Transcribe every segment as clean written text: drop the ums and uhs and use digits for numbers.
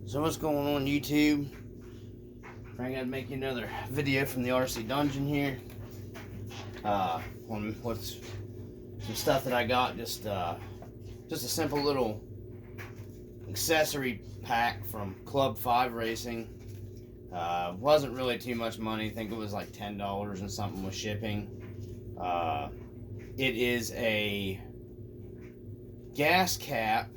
So what's going on YouTube? I'm gonna make you another video from the RC dungeon here. On what's some stuff that I got, just a simple little accessory pack from Club 5 Racing. Wasn't really too much money. I think it was like $10 and something with shipping. It is a gas cap,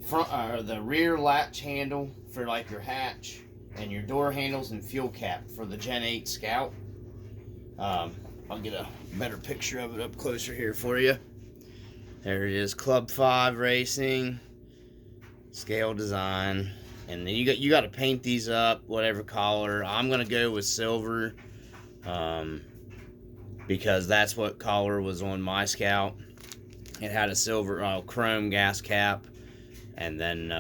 front or the rear latch handle for like your hatch, and your door handles and fuel cap for the Gen8 Scout. I'll get a better picture of it up closer here for you. There it is, Club 5 Racing, scale design, and then you got to paint these up whatever color. I'm gonna go with silver, because that's what color was on my Scout. It had a silver chrome gas cap. And then,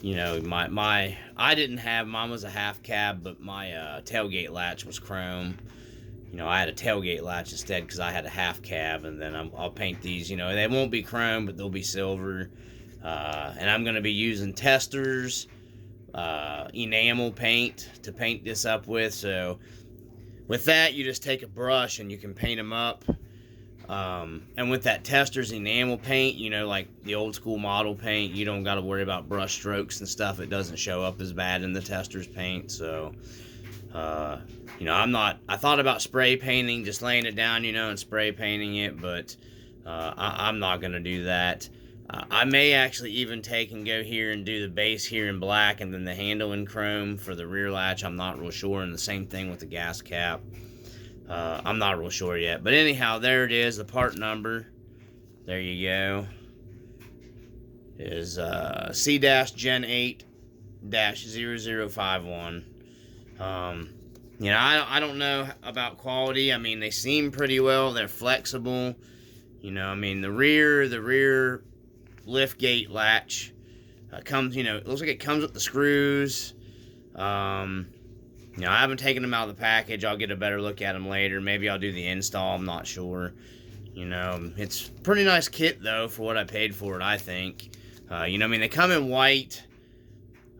you know, I didn't have, mine was a half cab, but my tailgate latch was chrome. You know, I had a tailgate latch instead because I had a half cab. And then I'll paint these, you know, they won't be chrome, but they'll be silver. And I'm going to be using testers, enamel paint to paint this up with. So with that, you just take a brush and you can paint them up. And with that tester's enamel paint, you know, like the old school model paint, you don't got to worry about brush strokes and stuff. It doesn't show up as bad in the tester's paint. So, you know, I thought about spray painting, just laying it down, you know, and spray painting it, but I'm not going to do that. I may actually even take and go here and do the base here in black and then the handle in chrome for the rear latch. I'm not real sure. And the same thing with the gas cap. I'm not real sure yet. But anyhow, there it is. The part number. There you go. Is C-Gen8-0051. You know, I don't know about quality. I mean, they seem pretty well. They're flexible. You know, I mean, the rear lift gate latch comes, you know, it looks like it comes with the screws. You know, I haven't taken them out of the package. I'll get a better look at them later. Maybe I'll do the install. I'm not sure. You know, it's a pretty nice kit, though, for what I paid for it, I think. You know, I mean, they come in white.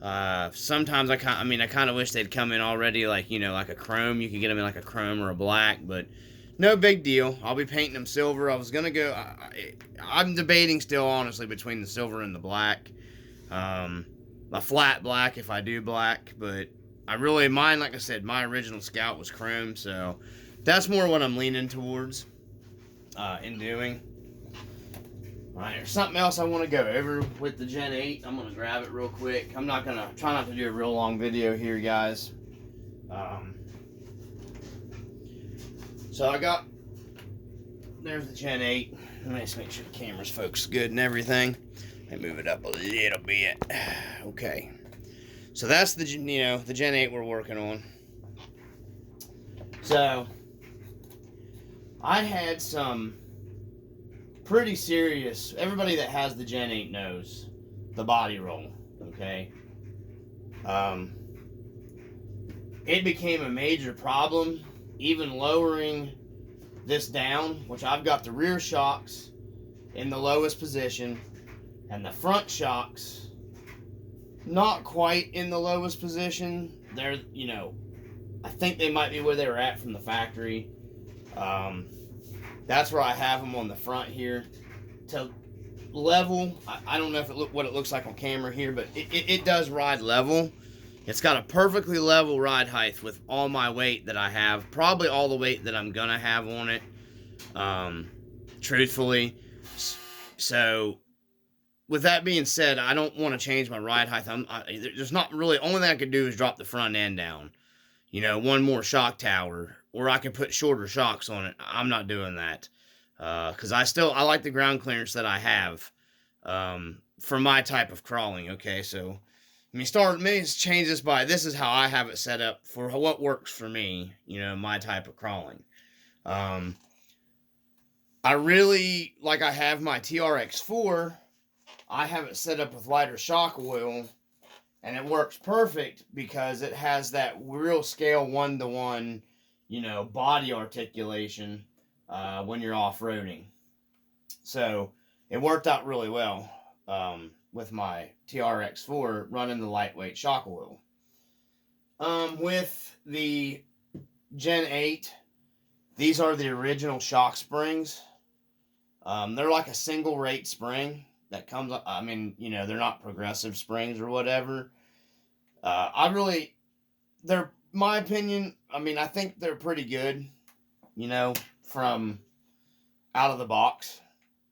Sometimes I kind of wish they'd come in already, like, you know, like a chrome. You could get them in like a chrome or a black, but no big deal. I'll be painting them silver. I was going to go... I'm debating still, honestly, between the silver and the black. A flat black if I do black, but... mine, like I said, my original Scout was chrome, so that's more what I'm leaning towards in doing. Alright, there's something else I want to go over with the Gen8. I'm going to grab it real quick. I'm not going to, try not to do a real long video here, guys. So I got, there's the Gen8. Let me just make sure the camera's focused good and everything. Let me move it up a little bit. Okay. So that's the, you know, the Gen8 we're working on. So I had some pretty serious, everybody that has the Gen8 knows the body roll, okay? It became a major problem, even lowering this down, which I've got the rear shocks in the lowest position and the front shocks not quite in the lowest position. They're, you know, I think they might be where they were at from the factory. That's where I have them on the front here to level. I don't know if what it looks like on camera here, but it does ride level. It's got a perfectly level ride height with all my weight that I have. Probably all the weight that I'm gonna have on it, truthfully. So with that being said, I don't want to change my ride height. There's not really, only thing I could do is drop the front end down. You know, one more shock tower, or I can put shorter shocks on it. I'm not doing that. Because I like the ground clearance that I have for my type of crawling, okay? So, let me change this this is how I have it set up for what works for me, you know, my type of crawling. I really, like I have my TRX4, I have it set up with lighter shock oil, and it works perfect because it has that real scale 1-to-1, you know, body articulation when you're off-roading. So it worked out really well. with my TRX4 running the lightweight shock oil. With the Gen8, these are the original shock springs. They're like a single rate spring that comes up. I mean, you know, they're not progressive springs or whatever. They're, my opinion, I mean, I think they're pretty good, you know, from out of the box.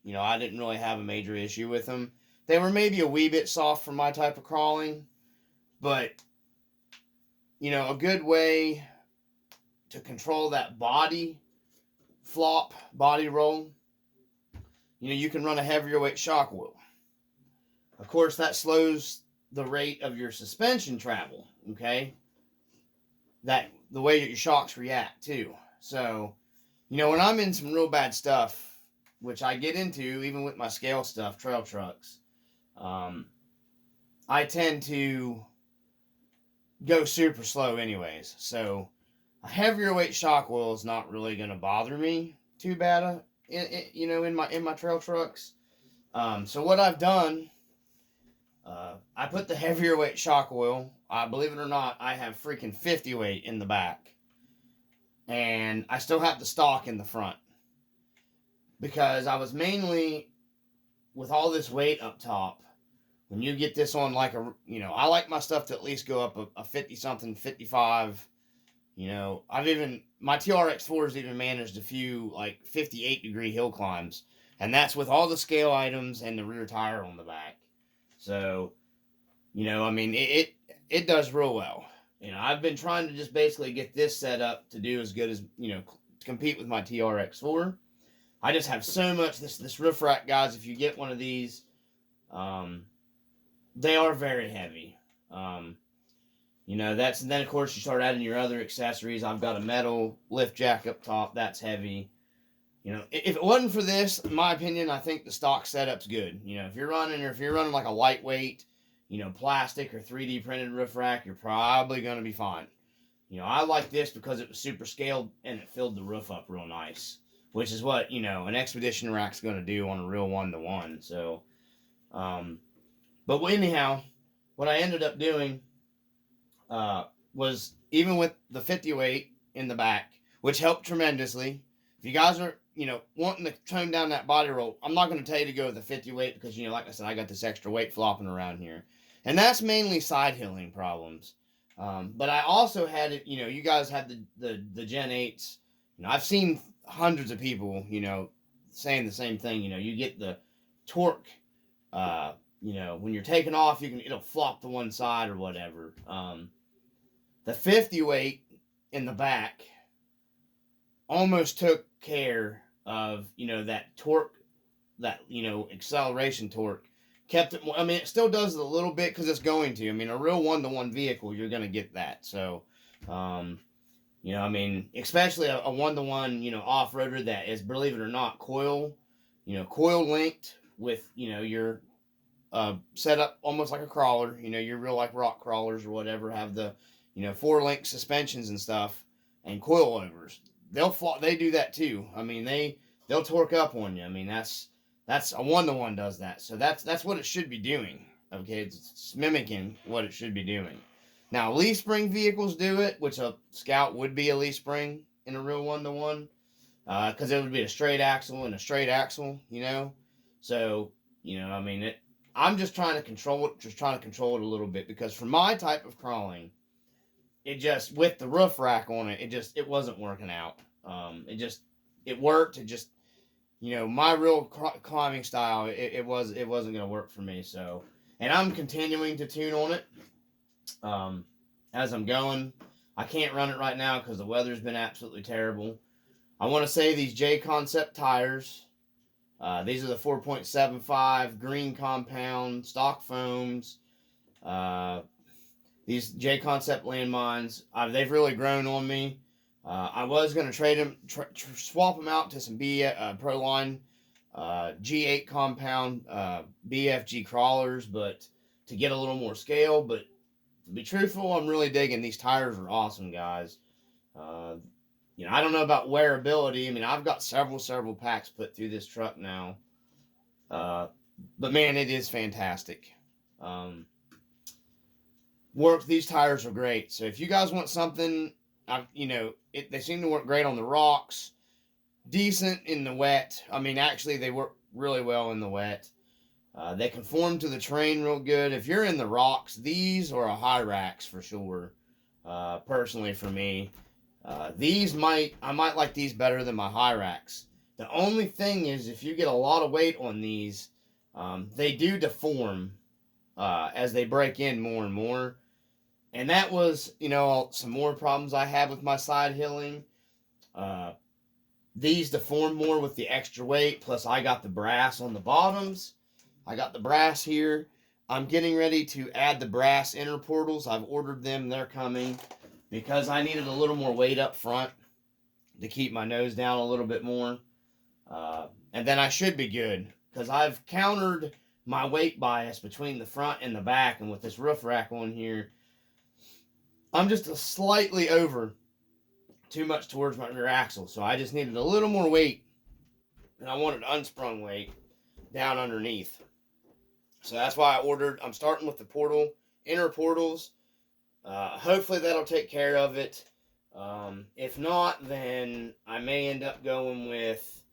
You know, I didn't really have a major issue with them. They were maybe a wee bit soft for my type of crawling, but, you know, a good way to control that body flop, body roll, you know, you can run a heavier weight shock oil. Of course, that slows the rate of your suspension travel, okay? That the way that your shocks react too. So, you know, when I'm in some real bad stuff, which I get into even with my scale stuff, trail trucks, I tend to go super slow anyways. So a heavier weight shock oil is not really going to bother me too bad, you know, in my trail trucks. So what I've done, I put the heavier weight shock oil. Believe it or not, I have freaking 50 weight in the back, and I still have the stock in the front because I was mainly with all this weight up top. When you get this on like a, you know, I like my stuff to at least go up a 50 something, 55. You know, my TRX4 has even managed a few like 58-degree hill climbs, and that's with all the scale items and the rear tire on the back. So, you know, I mean, it does real well. You know, I've been trying to just basically get this set up to do as good as, you know, to compete with my TRX4. I just have so much, this roof rack, guys, if you get one of these, they are very heavy. You know, and then of course you start adding your other accessories. I've got a metal lift jack up top. That's heavy. You know, if it wasn't for this, in my opinion, I think the stock setup's good. You know, if you're running like a lightweight, you know, plastic or 3D printed roof rack, you're probably going to be fine. You know, I like this because it was super scaled and it filled the roof up real nice, which is what, you know, an expedition rack's going to do on a real 1-to-1. So, but anyhow, what I ended up doing was, even with the 50 weight in the back, which helped tremendously. If you guys are, you know, wanting to tone down that body roll, I'm not going to tell you to go with the 50 weight because, you know, like I said, I got this extra weight flopping around here. And that's mainly side hilling problems. But I also had it, you know, you guys had the Gen8s. You know, I've seen hundreds of people, you know, saying the same thing. You know, you get the torque, you know, when you're taking off, it'll flop to one side or whatever. The 50 weight in the back almost took care of, you know, that torque, that, you know, acceleration torque. Kept it more, I mean, it still does it a little bit because it's going to. I mean, a real 1-to-1 vehicle, you're going to get that. So, you know, I mean, especially a 1-to-1, you know, off-roader that is, believe it or not, coil linked with, you know, your set up almost like a crawler. You know, your real like rock crawlers or whatever have the, you know, 4-link suspensions and stuff and coil overs. They do that too. I mean, they'll torque up on you. I mean, that's a 1-to-1 does that. So that's what it should be doing. Okay, it's mimicking what it should be doing. Now, leaf spring vehicles do it, which a Scout would be a leaf spring in a real 1-to-1, because it would be a straight axle and a straight axle, you know. So, you know, I mean, I'm just trying to control it a little bit, because for my type of crawling, it just, with the roof rack on it, it wasn't working out. It worked. It just, you know, my real climbing style, it wasn't going to work for me. So, and I'm continuing to tune on it as I'm going. I can't run it right now because the weather's been absolutely terrible. I want to say these J Concept tires, these are the 4.75 green compound stock foams. These J Concept landmines, they've really grown on me. I was going to trade them, swap them out to some Proline G8 compound BFG crawlers, but to get a little more scale. But to be truthful, I'm really digging these tires. Are awesome, guys. You know, I don't know about wearability. I mean, I've got several packs put through this truck now. But man, it is fantastic. Um, these tires are great. So if you guys want something, they seem to work great on the rocks, decent in the wet. I mean, actually, they work really well in the wet. They conform to the terrain real good. If you're in the rocks, these are a high racks for sure. Personally, for me, I might like these better than my high racks. The only thing is, if you get a lot of weight on these, they do deform as they break in more and more. And that was, some more problems I had with my side hilling. Uh, these deform more with the extra weight. Plus, I got the brass on the bottoms. I got the brass here. I'm getting ready to add the brass inner portals. I've ordered them. They're coming because I needed a little more weight up front to keep my nose down a little bit more. And then I should be good because I've countered my weight bias between the front and the back. And with this roof rack on here, I'm just a slightly over too much towards my rear axle. So I just needed a little more weight. And I wanted unsprung weight down underneath. So that's why I'm starting with the inner portals. Hopefully that'll take care of it. If not, then I may end up going with,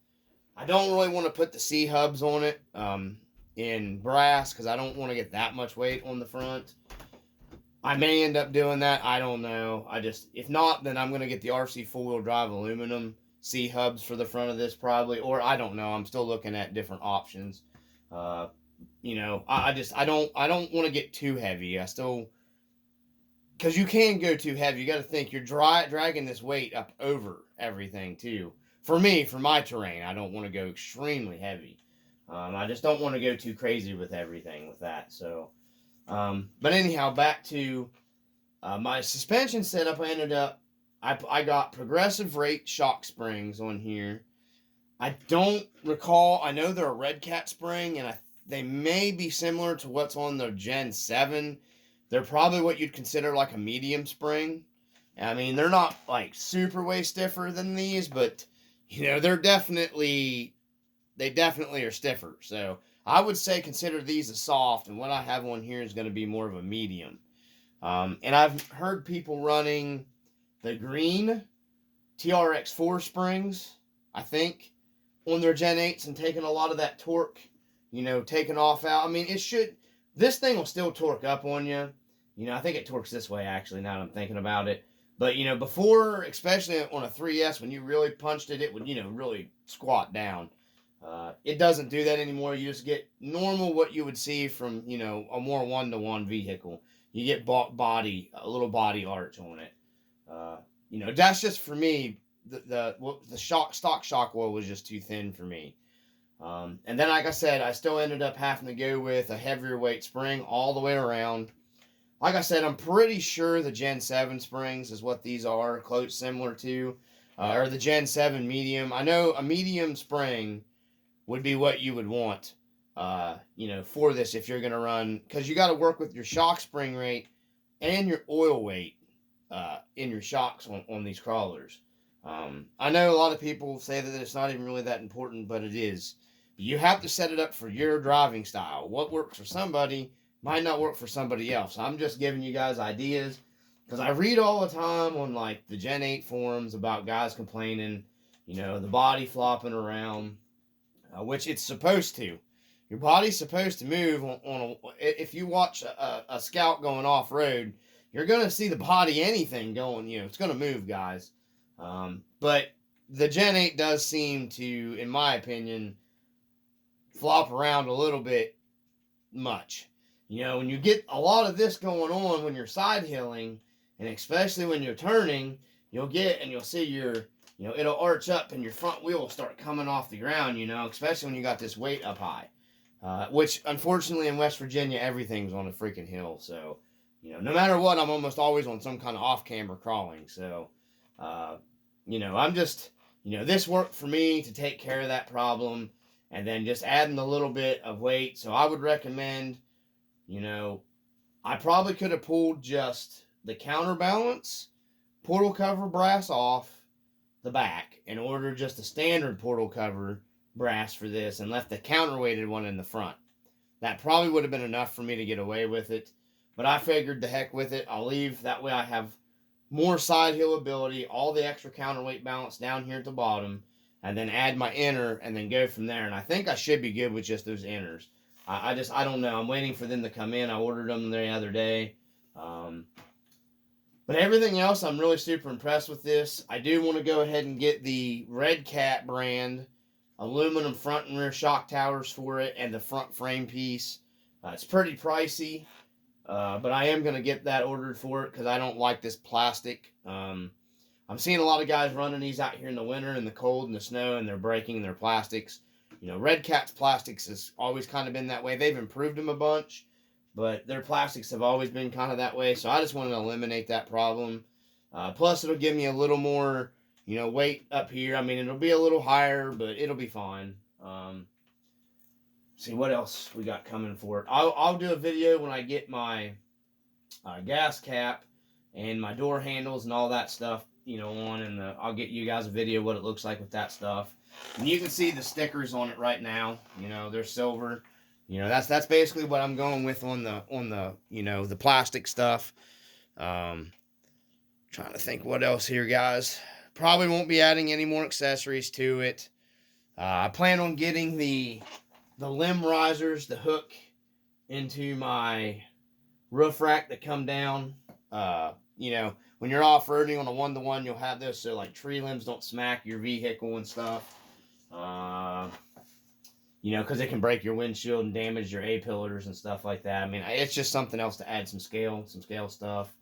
I don't really want to put the C-hubs on it in brass because I don't want to get that much weight on the front. I may end up doing that. I don't know. If not, then I'm going to get the RC four-wheel drive aluminum C-hubs for the front of this probably. Or I don't know. I'm still looking at different options. I don't want to get too heavy. Because you can go too heavy. You got to think you're dragging this weight up over everything too. For me, for my terrain, I don't want to go extremely heavy. I just don't want to go too crazy with everything with that. So, but anyhow, back to my suspension setup. I got progressive rate shock springs on here. I don't recall. I know they're a Red Cat spring, and they may be similar to what's on the Gen 7. They're probably what you'd consider like a medium spring. I mean, they're not like super way stiffer than these, but they definitely are stiffer. So I would say consider these a soft, and what I have on here is going to be more of a medium. And I've heard people running the green TRX4 springs, I think, on their Gen 8s and taking a lot of that torque, taking off out. I mean, this thing will still torque up on you. I think it torques this way, actually, now that I'm thinking about it. But, before, especially on a 3S, when you really punched it, it would, really squat down. It doesn't do that anymore. You just get normal what you would see from, a more one-to-one vehicle. You get a little body arch on it. That's just for me. The stock shock oil was just too thin for me. And then, like I said, I still ended up having to go with a heavier weight spring all the way around. Like I said, I'm pretty sure the Gen 7 springs is what these are, close similar to, or the Gen 7 medium. I know a medium spring would be what you would want, for this if you're going to run, because you got to work with your shock spring rate and your oil weight in your shocks on these crawlers. I know a lot of people say that it's not even really that important, but it is. You have to set it up for your driving style. What works for somebody might not work for somebody else. I'm just giving you guys ideas because I read all the time on like the Gen 8 forums about guys complaining, the body flopping around, which it's supposed to. Your body's supposed to move if you watch a Scout going off road, you're going to see the body, anything going, it's going to move, guys. But the Gen 8 does seem to, in my opinion, flop around a little bit much. When you get a lot of this going on when you're side hilling, and especially when you're turning, you'll see it'll arch up and your front wheel will start coming off the ground, especially when you got this weight up high. Which, unfortunately, in West Virginia, everything's on a freaking hill. So, no matter what, I'm almost always on some kind of off-camera crawling. So, I'm just, this worked for me to take care of that problem. And then just adding a little bit of weight. So I would recommend, I probably could have pulled just the counterbalance portal cover brass off the back and ordered just a standard portal cover brass for this and left the counterweighted one in the front. That probably would have been enough for me to get away with it. But I figured the heck with it. I'll leave. That way I have more side hill ability, all the extra counterweight balance down here at the bottom, and then add my inner and then go from there. And I think I should be good with just those inners. I don't know. I'm waiting for them to come in. I ordered them the other day. But everything else, I'm really super impressed with this. I do want to go ahead and get the Red Cat brand aluminum front and rear shock towers for it and the front frame piece. It's pretty pricey, but I am going to get that ordered for it because I don't like this plastic. I'm seeing a lot of guys running these out here in the winter and the cold and the snow, and they're breaking their plastics. You know, Red Cat's plastics has always kind of been that way. They've improved them a bunch, but their plastics have always been kind of that way. So I just want to eliminate that problem. Plus, it'll give me a little more, you know, weight up here. I mean, it'll be a little higher, but it'll be fine. See what else we got coming for it. I'll do a video when I get my gas cap and my door handles and all that stuff, you know, on, and I'll get you guys a video what it looks like with that stuff. And you can see the stickers on it right now. You know, they're silver. You know, that's basically what I'm going with on the you know, the plastic stuff. Trying to think what else here, guys. Probably won't be adding any more accessories to it. I plan on getting the limb risers, the hook into my roof rack that come down. You know, when you're off-roading on a 1-to-1, you'll have this so like tree limbs don't smack your vehicle and stuff. You know, because it can break your windshield and damage your A-pillars and stuff like that. I mean, it's just something else to add some scale stuff.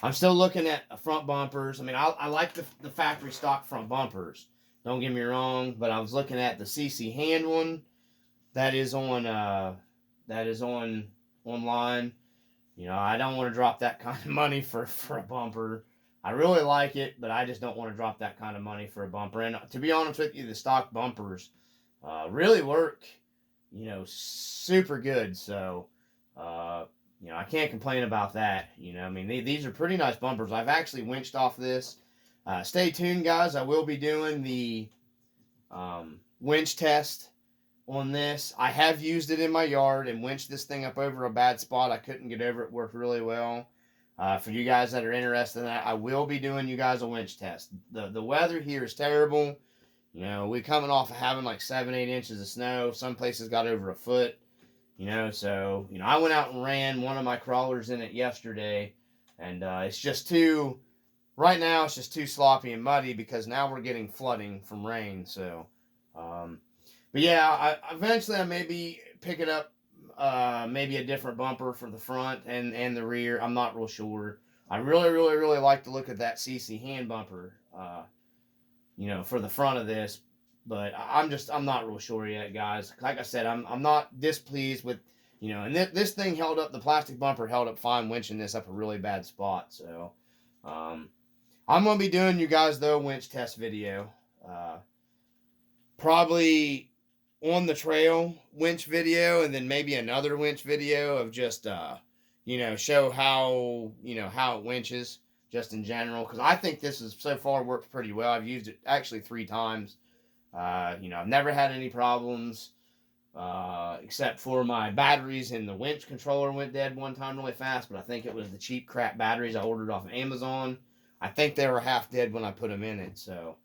I'm still looking at front bumpers. I mean, I like the factory stock front bumpers. Don't get me wrong, but I was looking at the CC hand one that is on online. You know, I don't want to drop that kind of money for a bumper. I really like it, but I just don't want to drop that kind of money for a bumper. And to be honest with you, the stock bumpers really work, you know, super good. So, you know, I can't complain about that. You know, I mean, these are pretty nice bumpers. I've actually winched off this. Stay tuned, guys. I will be doing the winch test on this. I have used it in my yard and winched this thing up over a bad spot. I couldn't get over it. Worked really well. For you guys that are interested in that, I will be doing you guys a winch test. The weather here is terrible. You know, we're coming off of having like 7-8 inches of snow. Some places got over a foot. You know, so, you know, I went out and ran one of my crawlers in it yesterday. And it's just too, right now it's just too sloppy and muddy because now we're getting flooding from rain. So, but yeah, eventually I may be picking up maybe a different bumper for the front and the rear. I'm not real sure. I really like to look at that CC hand bumper, you know, for the front of this. But I'm not real sure yet, guys. Like I said, I'm not displeased with, you know, and this thing held up, the plastic bumper held up fine winching this up a really bad spot. So, I'm going to be doing you guys, though, winch test video. Probably on the trail winch video, and then maybe another winch video of just, you know, show how, you know, how it winches just in general. Because I think this has so far worked pretty well. I've used it actually 3 times. You know, I've never had any problems, except for my batteries, and the winch controller went dead one time really fast, but I think it was the cheap crap batteries I ordered off of Amazon. I think they were half dead when I put them in it, so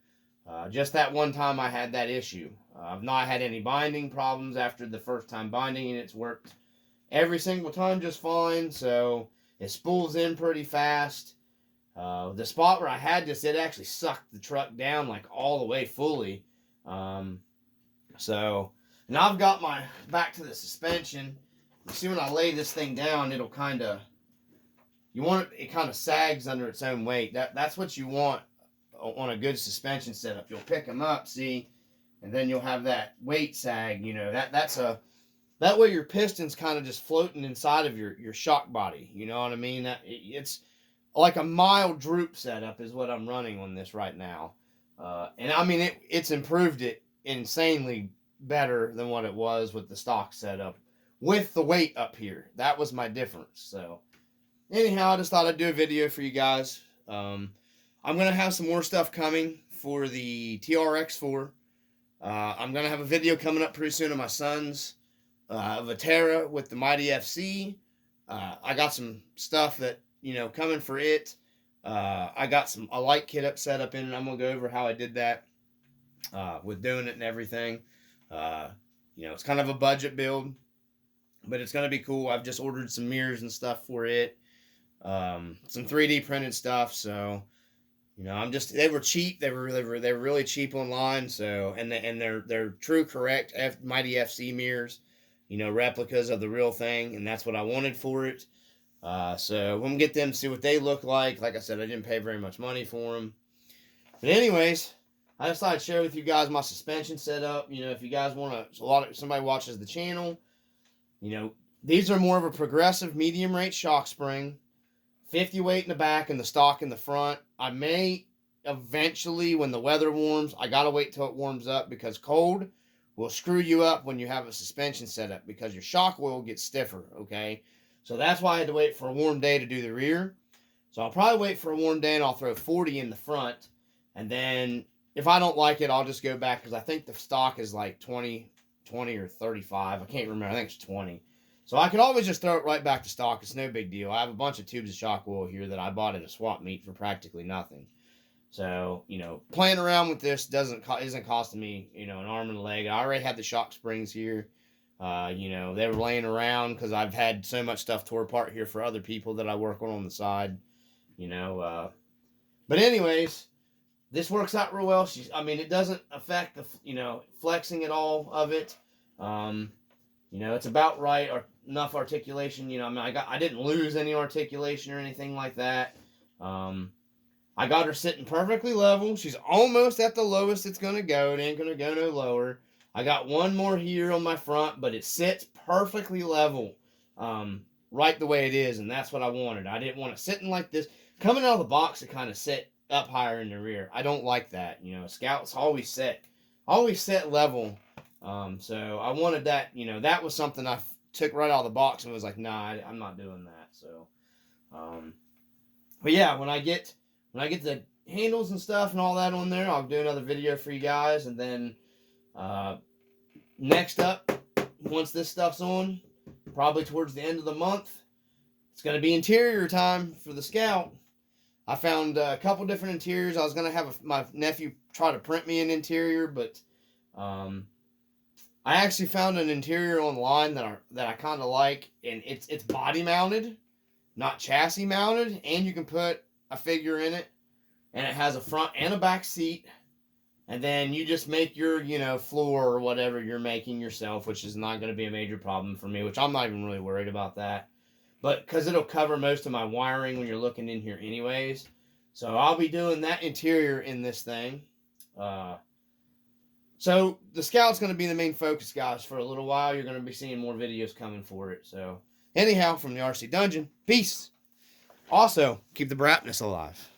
just that one time I had that issue. I've not had any binding problems after the first time binding, and it's worked every single time just fine, so it spools in pretty fast. The spot where I had this, it actually sucked the truck down like all the way fully. So, and I've got my, back to the suspension. You see when I lay this thing down, it'll kind of, you want it kind of sags under its own weight. That's what you want on a good suspension setup. You'll pick them up, see, and then you'll have that weight sag, you know, that way your piston's kind of just floating inside of your shock body, you know what I mean? It's like a mild droop setup is what I'm running on this right now. And I mean, it's improved it insanely better than what it was with the stock setup with the weight up here. That was my difference. So anyhow, I just thought I'd do a video for you guys. I'm going to have some more stuff coming for the TRX4. I'm going to have a video coming up pretty soon of my son's Vatera with the Mighty FC. I got some stuff that, coming for it. I got a light kit set up in it. I'm going to go over how I did that with doing it and everything. It's kind of a budget build, but it's going to be cool. I've just ordered some mirrors and stuff for it. Some 3D printed stuff. So, they were cheap. They were really cheap online. So, and they're true, correct Mighty FC mirrors, replicas of the real thing. And that's what I wanted for it. So I'm going to get them to see what they look like. Like I said, I didn't pay very much money for them. But anyways, I just thought I'd share with you guys my suspension setup. If you guys want to, somebody watches the channel, these are more of a progressive medium rate shock spring, 50 weight in the back and the stock in the front. I may eventually, when the weather warms, I got to wait till it warms up, because cold will screw you up when you have a suspension setup, because your shock oil gets stiffer, okay? So that's why I had to wait for a warm day to do the rear. So I'll probably wait for a warm day and I'll throw 40 in the front. And then if I don't like it, I'll just go back, because I think the stock is like 20 or 35. I can't remember. I think it's 20. So I could always just throw it right back to stock. It's no big deal. I have a bunch of tubes of shock oil here that I bought at a swap meet for practically nothing. So, playing around with this isn't costing me, an arm and a leg. I already had the shock springs here. They were laying around because I've had so much stuff tore apart here for other people that I work on the side, But anyways, this works out real well. It doesn't affect the, flexing at all of it. It's about right, or enough articulation. I didn't lose any articulation or anything like that. I got her sitting perfectly level. She's almost at the lowest it's going to go. It ain't going to go no lower. I got one more here on my front, but it sits perfectly level, right the way it is, and that's what I wanted. I didn't want it sitting like this. Coming out of the box, it kind of sit up higher in the rear. I don't like that. Scouts always sit level. So I wanted that. That was something I took right out of the box and was like, nah, I'm not doing that. So, but yeah, when I get the handles and stuff and all that on there, I'll do another video for you guys, and then. Next up, once this stuff's on, probably towards the end of the month, it's going to be interior time for the Scout. I found a couple different interiors. I was going to have my nephew try to print me an interior, but I actually found an interior online that I kind of like, and it's body mounted, not chassis mounted, and you can put a figure in it, and it has a front and a back seat. And then you just make your, floor or whatever you're making yourself, which is not going to be a major problem for me, which I'm not even really worried about that. But because it'll cover most of my wiring when you're looking in here anyways. So I'll be doing that interior in this thing. So the Scout's going to be the main focus, guys, for a little while. You're going to be seeing more videos coming for it. So anyhow, from the RC Dungeon, peace. Also, keep the brightness alive.